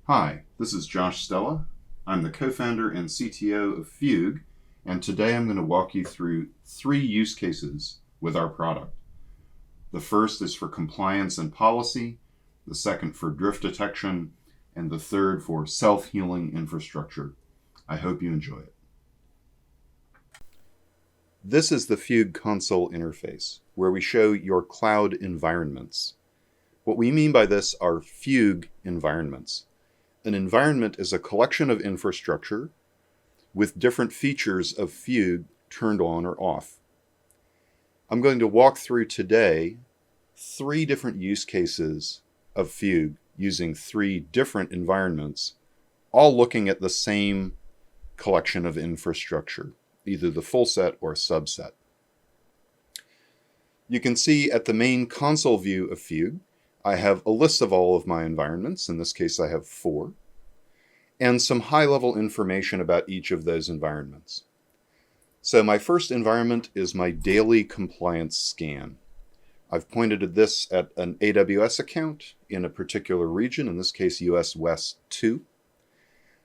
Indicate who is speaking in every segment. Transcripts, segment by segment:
Speaker 1: Hi, this is Josh Stella. I'm the co-founder and CTO of Fugue, and today I'm going to walk you through 3 use cases with our product. The first is for compliance and policy, the second for drift detection, and the third for self-healing infrastructure. I hope you enjoy it. This is the Fugue console interface, where we show your cloud environments. What we mean by this are Fugue environments. An environment is a collection of infrastructure with different features of Fugue turned on or off. I'm going to walk through today 3 different use cases of Fugue using 3 different environments, all looking at the same collection of infrastructure, either the full set or subset. You can see at the main console view of Fugue, I have a list of all of my environments. In this case, I have 4, and some high-level information about each of those environments. So my first environment is my daily compliance scan. I've pointed at this at an AWS account in a particular region, in this case, US West 2.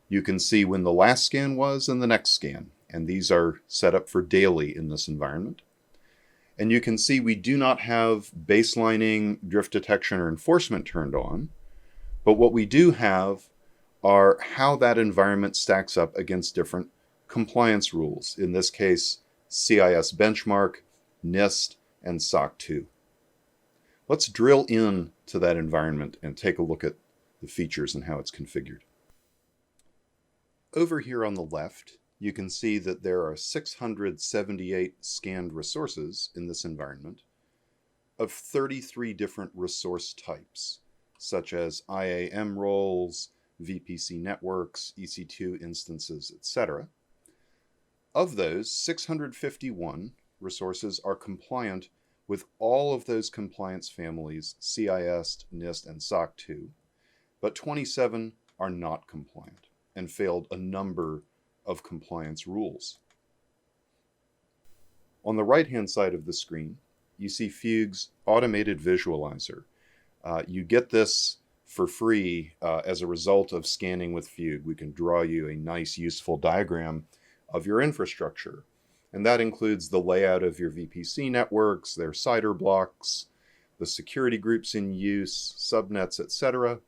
Speaker 1: You can see when the last scan was and the next scan, and these are set up for daily in this environment. And you can see we do not have baselining, drift detection, or enforcement turned on. But what we do have are how that environment stacks up against different compliance rules. In this case, CIS benchmark, NIST, and SOC 2. Let's drill in to that environment and take a look at the features and how it's configured. Over here on the left, you can see that there are 678 scanned resources in this environment of 33 different resource types, such as IAM roles, VPC networks, EC2 instances, etc. Of those, 651 resources are compliant with all of those compliance families, CIS, NIST, and SOC 2, but 27 are not compliant and failed a number of compliance rules. On the right-hand side of the screen, you see Fugue's automated visualizer. You get this for free as a result of scanning with Fugue. We can draw you a nice, useful diagram of your infrastructure. And that includes the layout of your VPC networks, their CIDR blocks, the security groups in use, subnets, etc.,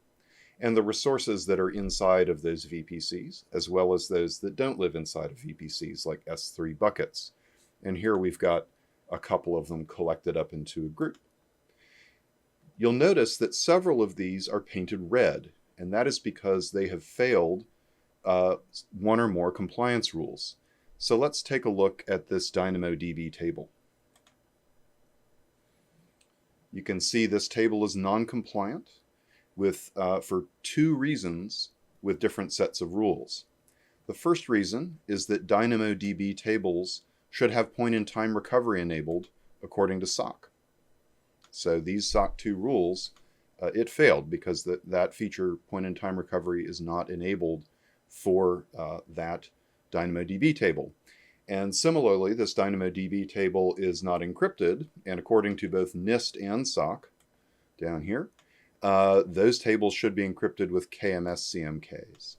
Speaker 1: and the resources that are inside of those VPCs, as well as those that don't live inside of VPCs, like S3 buckets. And here we've got a couple of them collected up into a group. You'll notice that several of these are painted red, and that is because they have failed 1 or more compliance rules. So let's take a look at this DynamoDB table. You can see this table is non-compliant for 2 reasons with different sets of rules. The first reason is that DynamoDB tables should have point-in-time recovery enabled according to SOC. So these SOC 2 rules, it failed because that feature, point-in-time recovery, is not enabled for that DynamoDB table. And similarly, this DynamoDB table is not encrypted, and according to both NIST and SOC, down here, those tables should be encrypted with KMS CMKs.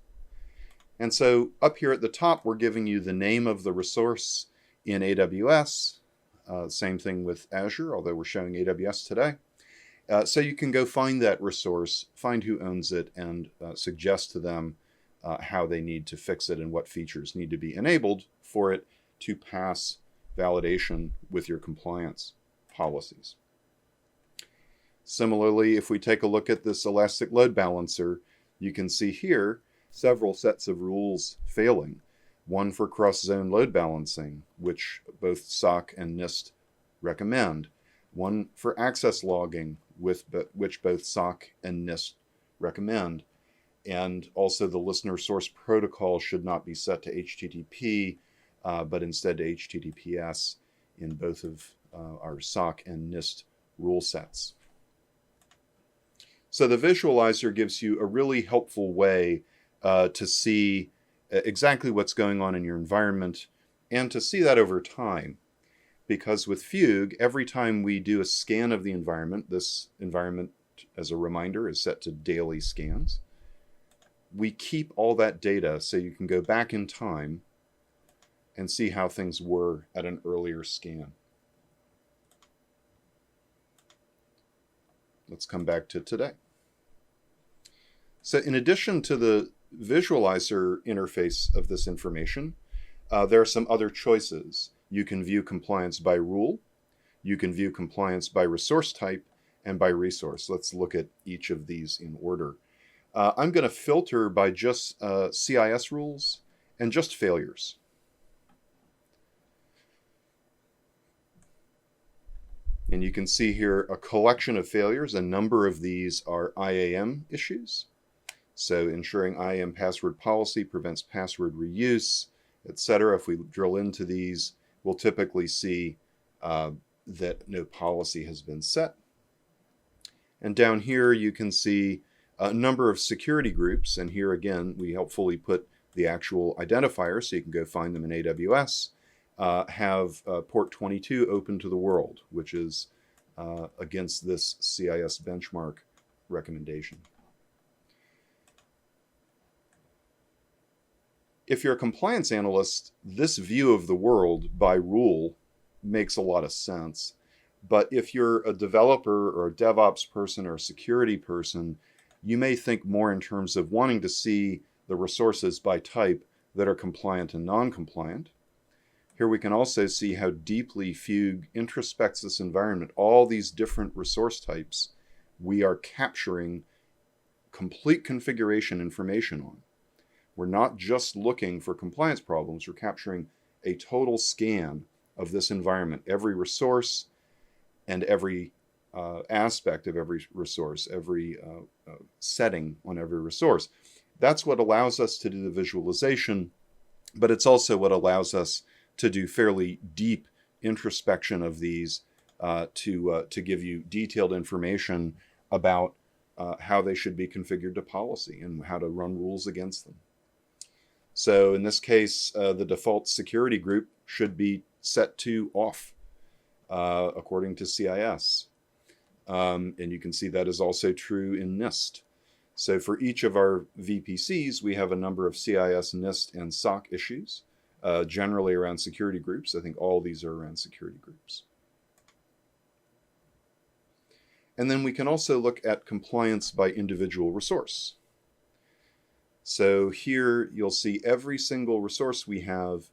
Speaker 1: And so up here at the top, we're giving you the name of the resource in AWS. Same thing with Azure, although we're showing AWS today. So you can go find that resource, find who owns it, and suggest to them how they need to fix it and what features need to be enabled for it to pass validation with your compliance policies. Similarly, if we take a look at this Elastic Load Balancer, you can see here several sets of rules failing. One for cross-zone load balancing, which both SOC and NIST recommend. One for access logging, which both SOC and NIST recommend. And also the listener source protocol should not be set to HTTP, but instead to HTTPS in both of our SOC and NIST rule sets. So the visualizer gives you a really helpful way to see exactly what's going on in your environment and to see that over time. Because with Fugue, every time we do a scan of the environment, this environment, as a reminder, is set to daily scans. we keep all that data so you can go back in time and see how things were at an earlier scan. Let's come back to today. So in addition to the visualizer interface of this information, there are some other choices. You can view compliance by rule, you can view compliance by resource type, and by resource. Let's look at each of these in order. I'm going to filter by just CIS rules and just failures. And you can see here a collection of failures. A number of these are IAM issues. So ensuring IAM password policy prevents password reuse, etc. If we drill into these, we'll typically see that no policy has been set. And down here you can see a number of security groups. And here again, we helpfully put the actual identifier so you can go find them in AWS. Have port 22 open to the world, which is against this CIS benchmark recommendation. If you're a compliance analyst, this view of the world by rule makes a lot of sense. But if you're a developer or a DevOps person or a security person, you may think more in terms of wanting to see the resources by type that are compliant and non-compliant. Here we can also see how deeply Fugue introspects this environment. All these different resource types we are capturing complete configuration information on. We're not just looking for compliance problems, we're capturing a total scan of this environment, every resource and every aspect of every resource, every setting on every resource. That's what allows us to do the visualization, but it's also what allows us to do fairly deep introspection of these to give you detailed information about how they should be configured to policy and how to run rules against them. So in this case, the default security group should be set to off according to CIS. And you can see that is also true in NIST. So for each of our VPCs, we have a number of CIS, NIST, and SOC issues, generally around security groups. I think all these are around security groups. And then we can also look at compliance by individual resource. So here you'll see every single resource we have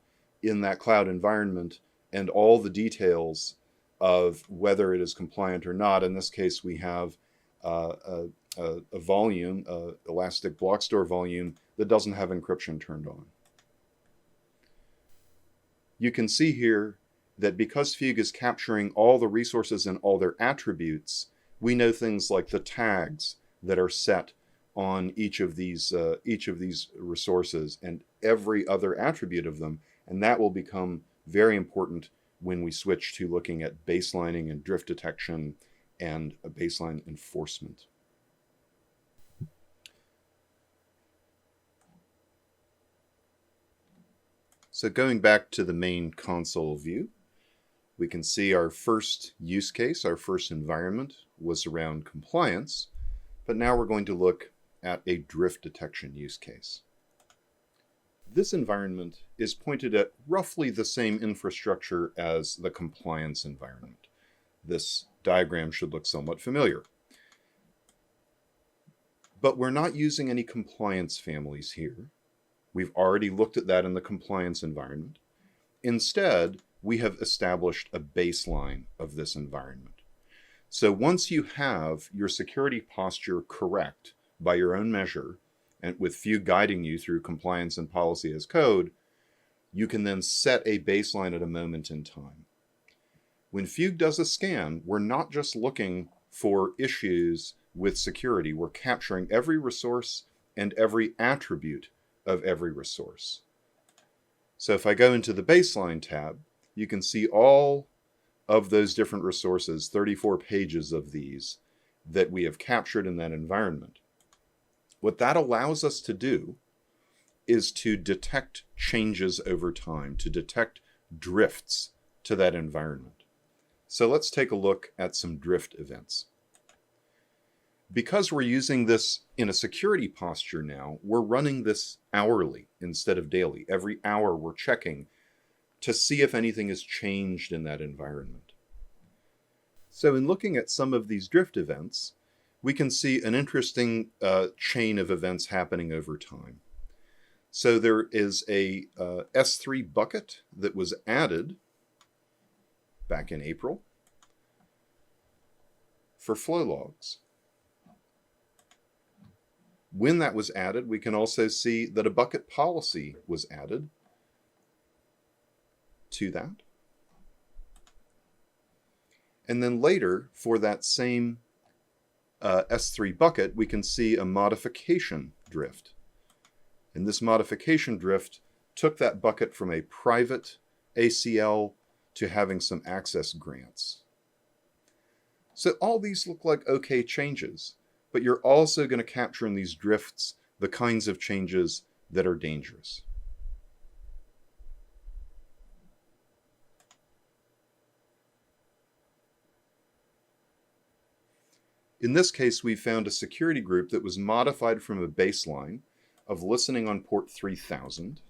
Speaker 1: in that cloud environment and all the details of whether it is compliant or not. In this case, we have a volume, Elastic Block Store volume, that doesn't have encryption turned on. You can see here that because Fugue is capturing all the resources and all their attributes, we know things like the tags that are set on each of these resources and every other attribute of them, and that will become very important when we switch to looking at baselining and drift detection and a baseline enforcement. So going back to the main console view, we can see our first use case, our first environment was around compliance, but now we're going to look at a drift detection use case. This environment is pointed at roughly the same infrastructure as the compliance environment. This diagram should look somewhat familiar. But we're not using any compliance families here. We've already looked at that in the compliance environment. Instead, we have established a baseline of this environment. So once you have your security posture correct by your own measure, and with Fugue guiding you through compliance and policy as code, you can then set a baseline at a moment in time. When Fugue does a scan, we're not just looking for issues with security, we're capturing every resource and every attribute of every resource. So if I go into the baseline tab, you can see all of those different resources, 34 pages of these, that we have captured in that environment. What that allows us to do is to detect changes over time, to detect drifts to that environment. So let's take a look at some drift events. Because we're using this in a security posture now, we're running this hourly instead of daily. Every hour we're checking to see if anything has changed in that environment. So in looking at some of these drift events, we can see an interesting chain of events happening over time. So there is a S3 bucket that was added back in April for flow logs. When that was added, we can also see that a bucket policy was added to that. And then later, for that same S3 bucket, we can see a modification drift. And this modification drift took that bucket from a private ACL to having some access grants. So all these look like okay changes, but you're also going to capture in these drifts the kinds of changes that are dangerous. In this case, we found a security group that was modified from a baseline of listening on port 3000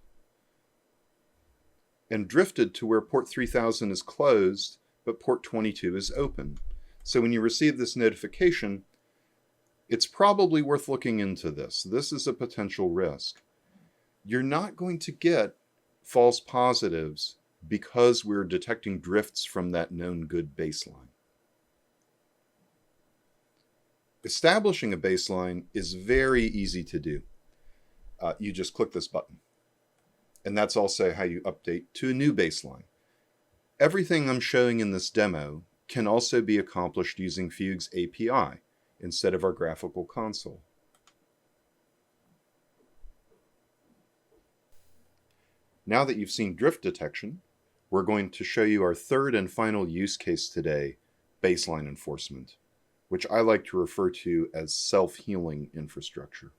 Speaker 1: and drifted to where port 3000 is closed, but port 22 is open. So when you receive this notification, it's probably worth looking into this. This is a potential risk. You're not going to get false positives because we're detecting drifts from that known good baseline. Establishing a baseline is very easy to do. You just click this button. And that's also how you update to a new baseline. Everything I'm showing in this demo can also be accomplished using Fugue's API instead of our graphical console. Now that you've seen drift detection, we're going to show you our third and final use case today, baseline enforcement, which I like to refer to as self-healing infrastructure.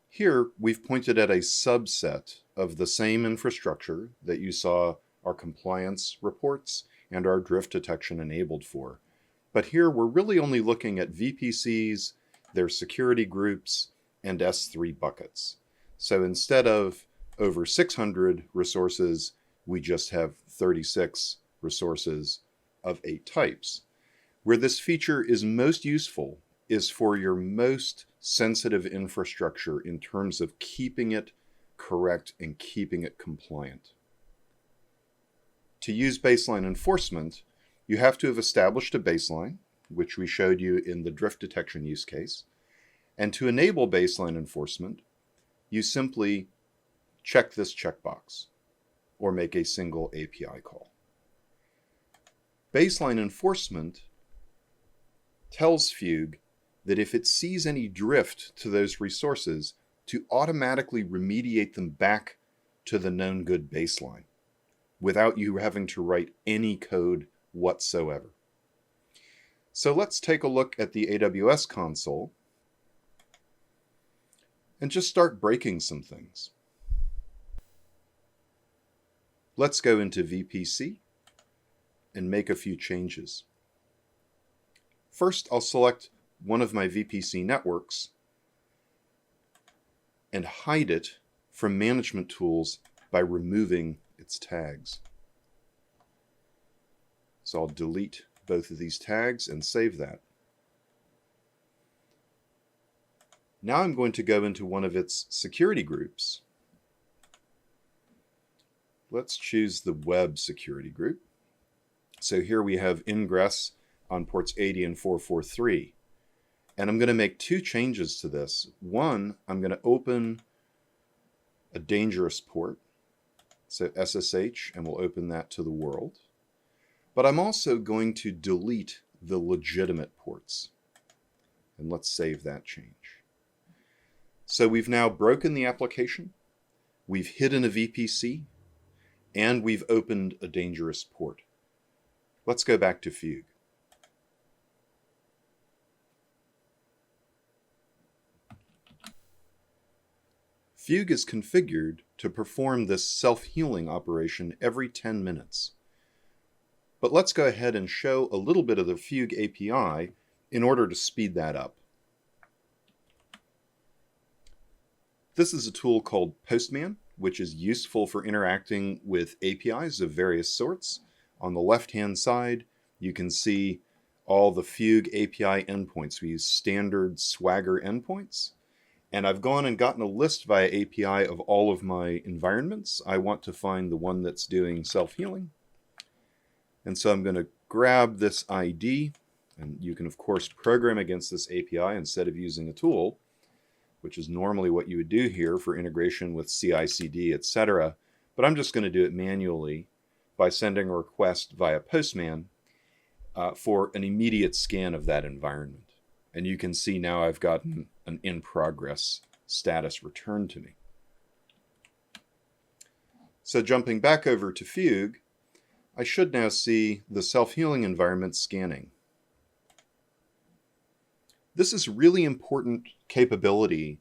Speaker 1: Here, we've pointed at a subset of the same infrastructure that you saw our compliance reports and our drift detection enabled for. But here, we're really only looking at VPCs, their security groups, and S3 buckets. So instead of over 600 resources, we just have 36 resources of 8 types. Where this feature is most useful is for your most sensitive infrastructure in terms of keeping it correct and keeping it compliant. To use baseline enforcement, you have to have established a baseline, which we showed you in the drift detection use case. And to enable baseline enforcement, you simply check this checkbox or make a single API call. Baseline enforcement tells Fugue that if it sees any drift to those resources, to automatically remediate them back to the known good baseline without you having to write any code whatsoever. So let's take a look at the AWS console and just start breaking some things. Let's go into VPC and make a few changes. First, I'll select one of my VPC networks and hide it from management tools by removing its tags. So I'll delete both of these tags and save that. Now I'm going to go into one of its security groups. Let's choose the web security group. So here we have ingress on ports 80 and 443. And I'm going to make 2 changes to this. One, I'm going to open a dangerous port, so SSH, and we'll open that to the world. But I'm also going to delete the legitimate ports. And let's save that change. So we've now broken the application, we've hidden a VPC, and we've opened a dangerous port. Let's go back to Fugue. Fugue is configured to perform this self-healing operation every 10 minutes. But let's go ahead and show a little bit of the Fugue API in order to speed that up. This is a tool called Postman, which is useful for interacting with APIs of various sorts. On the left-hand side, you can see all the Fugue API endpoints. We use standard Swagger endpoints. And I've gone and gotten a list via API of all of my environments. I want to find the one that's doing self-healing. And so I'm going to grab this ID, and you can of course program against this API instead of using a tool, which is normally what you would do here for integration with CI/CD, etc. But I'm just going to do it manually by sending a request via Postman for an immediate scan of that environment. And you can see now I've gotten an in-progress status returned to me. So jumping back over to Fugue, I should now see the self-healing environment scanning. This is really important capability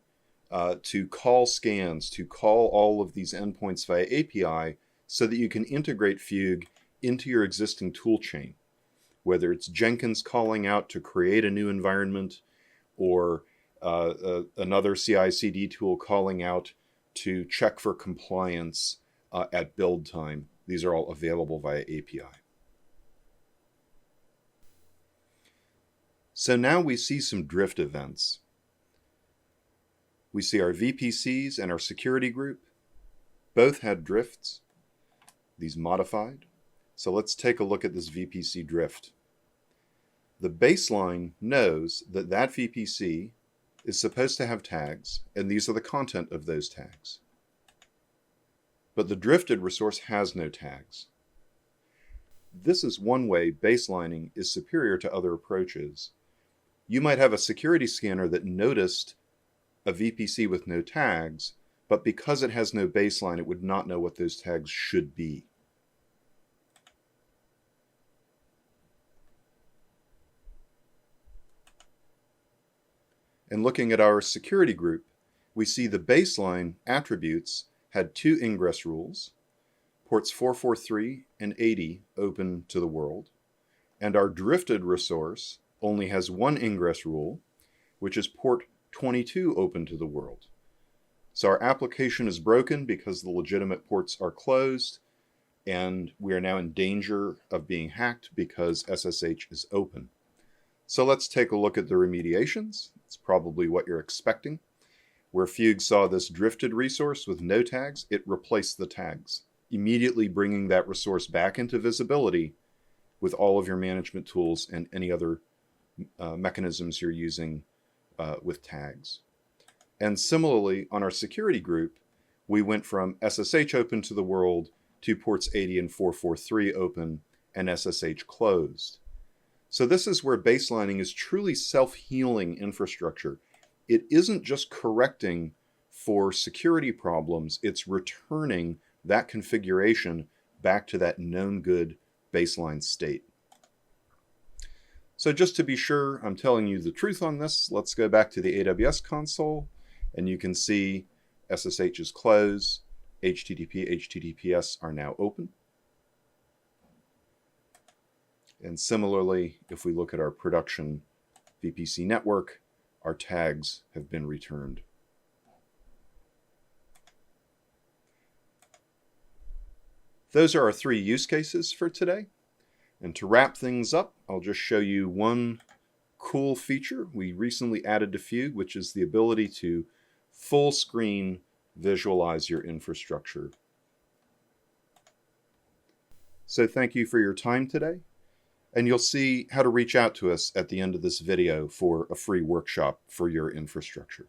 Speaker 1: to call scans, to call all of these endpoints via API so that you can integrate Fugue into your existing tool chain. Whether it's Jenkins calling out to create a new environment or another CI/CD tool calling out to check for compliance at build time. These are all available via API. So now we see some drift events. We see our VPCs and our security group. Both had drifts, these modified. So let's take a look at this VPC drift. The baseline knows that that VPC is supposed to have tags, and these are the content of those tags. But the drifted resource has no tags. This is one way baselining is superior to other approaches. You might have a security scanner that noticed a VPC with no tags, but because it has no baseline, it would not know what those tags should be. And looking at our security group, we see the baseline attributes had two ingress rules, ports 443 and 80 open to the world, and our drifted resource only has one ingress rule, which is port 22 open to the world. So our application is broken because the legitimate ports are closed, and we are now in danger of being hacked because SSH is open. So let's take a look at the remediations. It's probably what you're expecting. Where Fugue saw this drifted resource with no tags, it replaced the tags, immediately bringing that resource back into visibility with all of your management tools and any other mechanisms you're using with tags. And similarly, on our security group, we went from SSH open to the world to ports 80 and 443 open and SSH closed. So this is where baselining is truly self-healing infrastructure. It isn't just correcting for security problems, it's returning that configuration back to that known good baseline state. So just to be sure I'm telling you the truth on this, let's go back to the AWS console, and you can see SSH is closed, HTTP, HTTPS are now open. And similarly, if we look at our production VPC network, our tags have been returned. Those are our three use cases for today. And to wrap things up, I'll just show you one cool feature we recently added to Fugue, which is the ability to full screen visualize your infrastructure. So thank you for your time today. And you'll see how to reach out to us at the end of this video for a free workshop for your infrastructure.